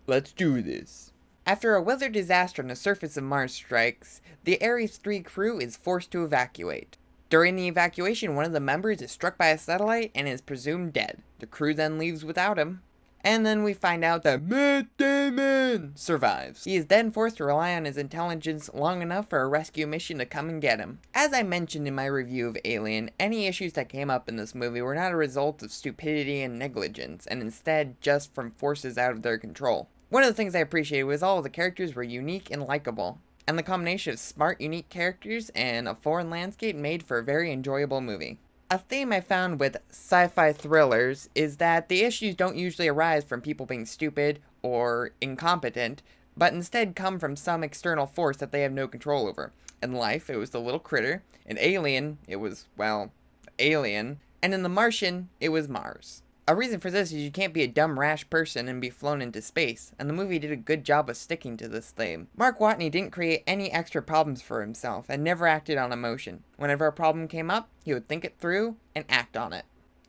Let's do this. After a weather disaster on the surface of Mars strikes, the Ares 3 crew is forced to evacuate. During the evacuation, one of the members is struck by a satellite and is presumed dead. The crew then leaves without him. And then we find out that Matt Damon survives. He is then forced to rely on his intelligence long enough for a rescue mission to come and get him. As I mentioned in my review of Alien, any issues that came up in this movie were not a result of stupidity and negligence, and instead just from forces out of their control. One of the things I appreciated was all of the characters were unique and likable, and the combination of smart, unique characters and a foreign landscape made for a very enjoyable movie. A theme I found with sci-fi thrillers is that the issues don't usually arise from people being stupid or incompetent, but instead come from some external force that they have no control over. In Life, it was the little critter. In Alien, it was, well, Alien. And in The Martian, it was Mars. A reason for this is you can't be a dumb, rash person and be flown into space, and the movie did a good job of sticking to this theme. Mark Watney didn't create any extra problems for himself, and never acted on emotion. Whenever a problem came up, he would think it through and act on it.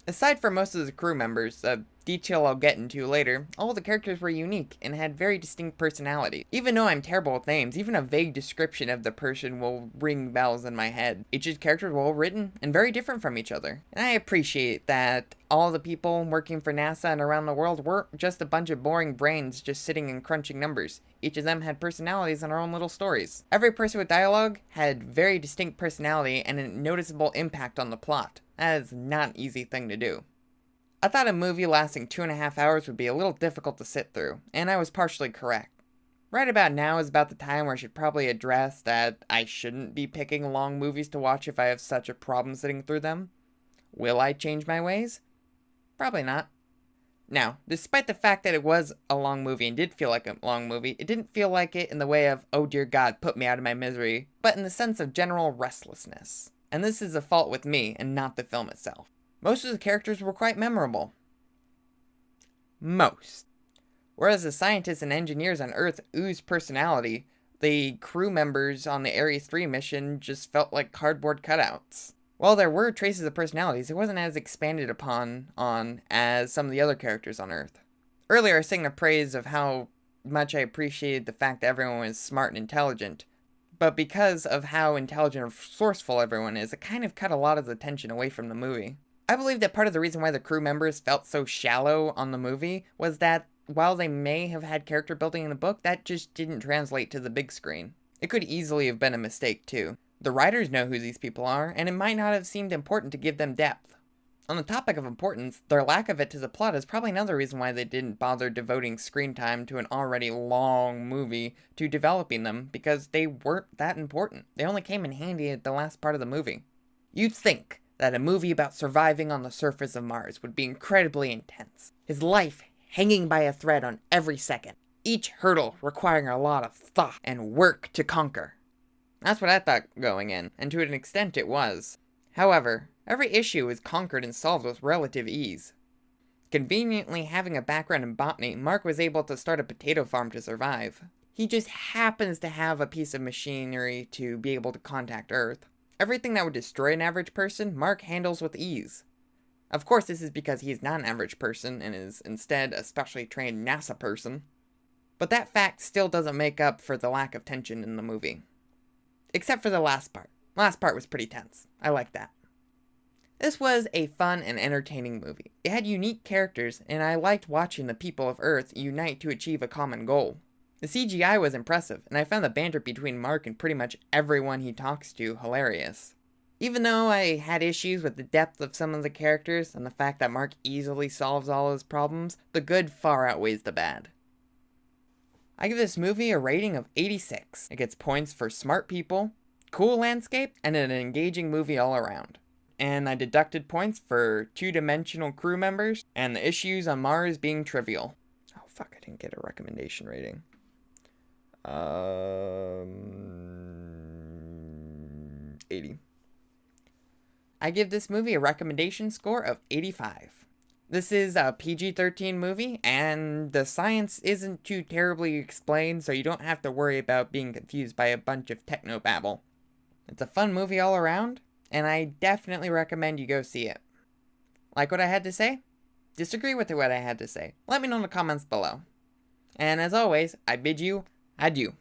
Aside from most of the crew members, a detail I'll get into later, all the characters were unique and had very distinct personalities. Even though I'm terrible with names, even a vague description of the person will ring bells in my head. Each character is well written and very different from each other. And I appreciate that all the people working for NASA and around the world weren't just a bunch of boring brains just sitting and crunching numbers. Each of them had personalities and their own little stories. Every person with dialogue had very distinct personality and a noticeable impact on the plot. That is not an easy thing to do. I thought a movie lasting 2.5 hours would be a little difficult to sit through, and I was partially correct. Right about now is about the time where I should probably address that I shouldn't be picking long movies to watch if I have such a problem sitting through them. Will I change my ways? Probably not. Now, despite the fact that it was a long movie and did feel like a long movie, it didn't feel like it in the way of, oh dear God, put me out of my misery, but in the sense of general restlessness. And this is a fault with me and not the film itself. Most of the characters were quite memorable. Most. Whereas the scientists and engineers on Earth oozed personality, the crew members on the Ares 3 mission just felt like cardboard cutouts. While there were traces of personalities, it wasn't as expanded upon as some of the other characters on Earth. Earlier I sang the praise of how much I appreciated the fact that everyone was smart and intelligent, but because of how intelligent and resourceful everyone is, it kind of cut a lot of the tension away from the movie. I believe that part of the reason why the crew members felt so shallow on the movie was that while they may have had character building in the book, that just didn't translate to the big screen. It could easily have been a mistake too. The writers know who these people are, and it might not have seemed important to give them depth. On the topic of importance, their lack of it to the plot is probably another reason why they didn't bother devoting screen time to an already long movie to developing them, because they weren't that important. They only came in handy at the last part of the movie. You'd think that a movie about surviving on the surface of Mars would be incredibly intense. His life hanging by a thread on every second. Each hurdle requiring a lot of thought and work to conquer. That's what I thought going in, and to an extent it was. However, every issue is conquered and solved with relative ease. Conveniently having a background in botany, Mark was able to start a potato farm to survive. He just happens to have a piece of machinery to be able to contact Earth. Everything that would destroy an average person, Mark handles with ease. Of course, this is because he is not an average person and is instead a specially trained NASA person. But that fact still doesn't make up for the lack of tension in the movie. Except for the last part. Last part was pretty tense. I like that. This was a fun and entertaining movie. It had unique characters, and I liked watching the people of Earth unite to achieve a common goal. The CGI was impressive, and I found the banter between Mark and pretty much everyone he talks to hilarious. Even though I had issues with the depth of some of the characters and the fact that Mark easily solves all his problems, the good far outweighs the bad. I give this movie a rating of 86. It gets points for smart people, cool landscape, and an engaging movie all around. And I deducted points for two-dimensional crew members and the issues on Mars being trivial. Oh fuck, I didn't get a recommendation rating. 80. I give this movie a recommendation score of 85. This is a PG-13 movie, and the science isn't too terribly explained, so you don't have to worry about being confused by a bunch of technobabble. It's a fun movie all around, and I definitely recommend you go see it. Like what I had to say? Disagree with what I had to say? Let me know in the comments below. And as always, I bid you adieu.